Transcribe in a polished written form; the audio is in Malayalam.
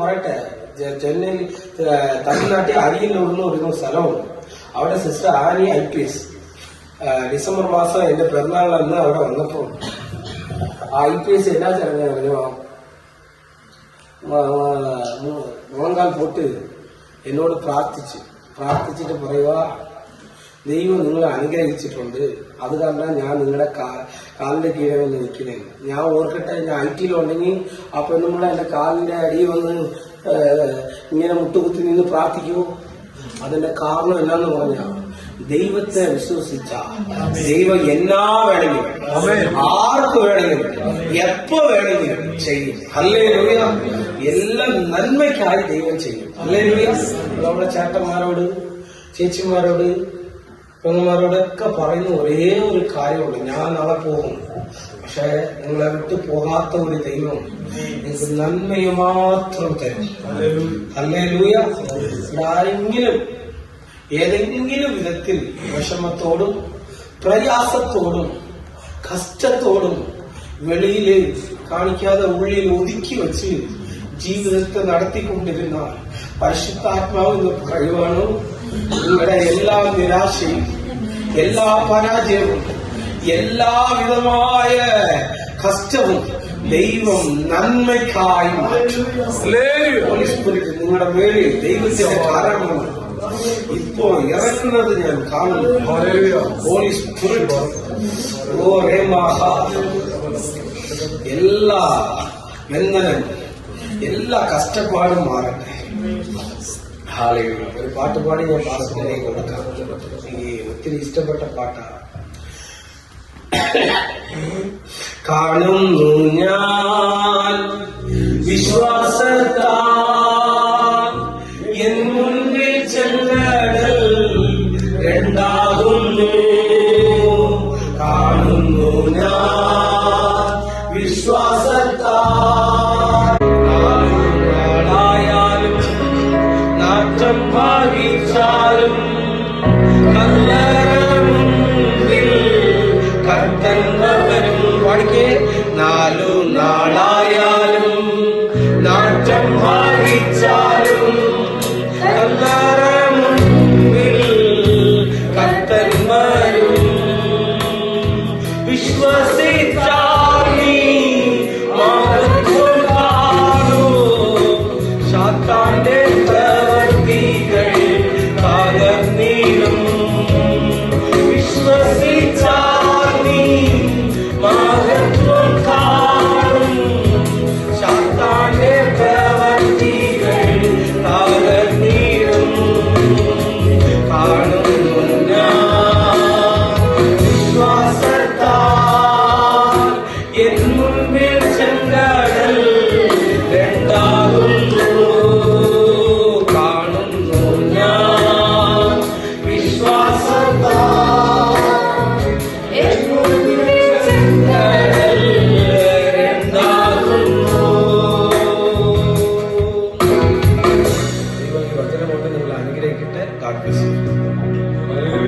പറയട്ടെ, ചെന്നൈയിൽ തമിഴ്നാട്ടിൽ അരിയല്ലൂർന്ന് ഒരു സ്ഥലമുണ്ട്. അവിടെ സിസ്റ്റർ ആനി IPS ഡിസംബർ മാസം എന്റെ പിറന്നാളന്ന് അവിടെ വന്നപ്പോൾ IPS എന്നാ ചടങ്ങ് മുളങ്കാൽ പോട്ട് എന്നോട് പ്രാർത്ഥിച്ചിട്ട് പറയുക, ദൈവം നിങ്ങളെ അനുഗ്രഹിച്ചിട്ടുണ്ട്, അത് കാരണം ഞാൻ നിങ്ങളുടെ കാലിന്റെ കീഴെ വന്ന് നിൽക്കുന്നത്. ഞാൻ ഓർക്കട്ടെ, ഞാൻ IT-യിലുണ്ടെങ്കിൽ ആ പെണ്ണുമ്പോൾ എന്റെ കാലിന്റെ അടി വന്ന് ഇങ്ങനെ മുട്ടുകുത്തി നിന്ന് പ്രാർത്ഥിക്കുമോ? അതിന്റെ കാരണം എന്നാന്ന് പറഞ്ഞാൽ ദൈവത്തെ വിശ്വസിച്ച ദൈവം എന്നാ വേണമെങ്കിലും ആർക്ക് വേണമെങ്കിലും എപ്പോ വേണമെങ്കിലും ചെയ്യും. ഹല്ലേലൂയ. എല്ലാം നന്മയ്ക്കായി ദൈവം ചെയ്യും. ഹല്ലേലൂയ. നമ്മുടെ ചേട്ടന്മാരോട്, ചേച്ചിമാരോട്, പെങ്ങന്മാരോടൊക്കെ പറയുന്ന ഒരേ ഒരു കാര്യമുണ്ട്, ഞാൻ നാളെ പോകും, പക്ഷെ നിങ്ങളെ വിട്ടു പോകാത്ത ഒരു ദൈവം നിങ്ങൾക്ക് നന്മയെ മാത്രം തരും. ഹല്ലേലൂയ. ആരെങ്കിലും ഏതെങ്കിലും വിധത്തിൽ വിഷമത്തോടും പ്രയാസത്തോടും കഷ്ടത്തോടും വെളിയിൽ കാണിക്കാതെ ഉള്ളിൽ ഒതുക്കി വെച്ച് ജീവിതത്തെ നടത്തിക്കൊണ്ടിരുന്നാൽ പരിശുദ്ധാത്മാവ് എന്ന് പറയുവാണ്, നിങ്ങളുടെ എല്ലാ നിരാശയും, എല്ലാ പരാജയവും, എല്ലാവിധമായ കഷ്ടവും ദൈവം നന്മയ്ക്കായി നിങ്ങളുടെ മേളിൽ ദൈവത്തിന്റെ കാരണമാണ് ഇപ്പോ ഇറങ്ങുന്നത് ഞാൻ കാണുന്നു. ഹോളി സ്പിരിറ്റ്, എല്ലാ ബന്ധനം, എല്ലാ കഷ്ടപ്പാടും മാറട്ടെ. ഒരു പാട്ട് പാടി ഞാൻ പാടത്തിലേക്ക് കൊടുക്കാം. എനിക്ക് ഒത്തിരി ഇഷ്ടപ്പെട്ട പാട്ടാണ്. കാണുന്നു ഞാൻ വിശ്വാസത്താൽ എൻ മുന്നിൽ ചെങ്കടൽ രണ്ടാകുന്നു. കാണുന്നു ഞാൻ വിശ്വാസത്താൽ നാളായാലും നാട്ടം ഭാവിച്ചാലും കല്ലറമുണ്ടിൽ കർത്തന്മവരും പാടിക്കേ. 4 നാളായാലും നാട്ടം ഭാവിച്ചാലും കല്ലറമുണ്ടിൽ കർത്തന്മാരും വിശ്വാസ